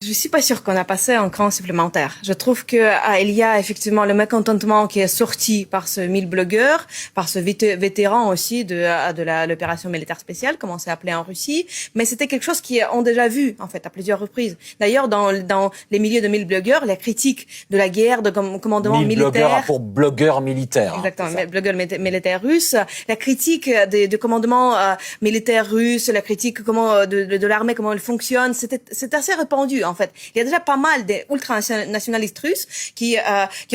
Je suis pas sûre qu'on a passé un cran supplémentaire. Je trouve que il y a effectivement le mécontentement qui est sorti par ce 1000 blogueurs, par ce vétéran aussi de l'opération militaire spéciale, comme on s'est appelé en Russie. Mais c'était quelque chose qu'ils ont déjà vu, en fait, à plusieurs reprises. D'ailleurs, dans les milieux de 1000 blogueurs, la critique de la guerre, de commandement 1000 militaire. blogueurs pour blogueurs militaires. Exactement, blogueurs militaires russes. La critique de commandement militaire russe, la critique de l'armée, comment elle fonctionne, c'est assez répandu, en fait. Il y a déjà pas mal d'ultranationalistes russes qui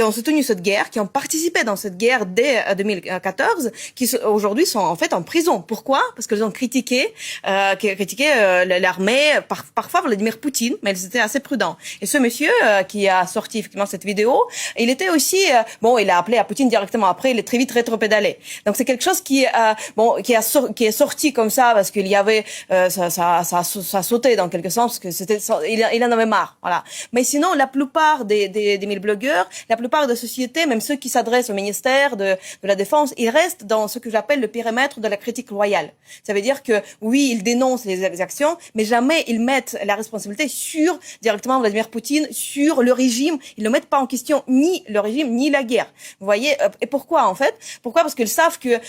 ont soutenu cette guerre, qui ont participé dans cette guerre dès 2014, qui aujourd'hui sont en fait en prison. Pourquoi? Parce qu'ils ont critiqué l'armée, parfois Vladimir Poutine, mais ils étaient assez prudents. Et ce monsieur qui a sorti effectivement cette vidéo, il était aussi il a appelé à Poutine directement après, il est très vite rétropédalé. Donc c'est quelque chose qui est sorti comme ça parce qu'il y avait ça sautait dans quelque sens, parce que il en avait marre, voilà. Mais sinon, la plupart des 1000 blogueurs, la plupart des sociétés, même ceux qui s'adressent au ministère de la Défense, ils restent dans ce que j'appelle le périmètre de la critique loyale. Ça veut dire que, oui, ils dénoncent les actions, mais jamais ils mettent la responsabilité sur directement Vladimir Poutine, sur le régime. Ils ne mettent pas en question ni le régime, ni la guerre. Vous voyez? Et pourquoi, en fait? Pourquoi? Parce qu'ils savent que,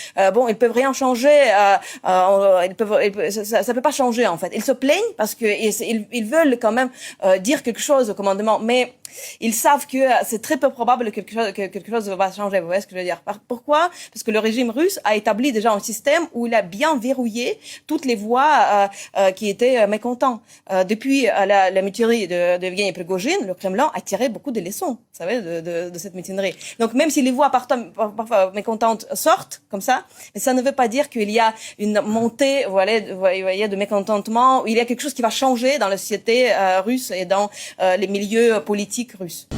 ils peuvent rien changer, ça peut pas changer, en fait. Ils se plaignent parce que ils veulent quand même dire quelque chose au commandement, mais ils savent que c'est très peu probable que quelque chose va changer. Vous voyez ce que je veux dire? Pourquoi? Parce que le régime russe a établi déjà un système où il a bien verrouillé toutes les voix qui étaient mécontents. Depuis la mutinerie de Evgeny Prigojine, le Kremlin a tiré beaucoup de leçons, vous savez, de cette mutinerie. Donc même si les voix parfois mécontentes sortent comme ça, mais ça ne veut pas dire qu'il y a une montée, de mécontentement, où il y a quelque chose qui va changer dans la société russe et dans les milieux politiques russes.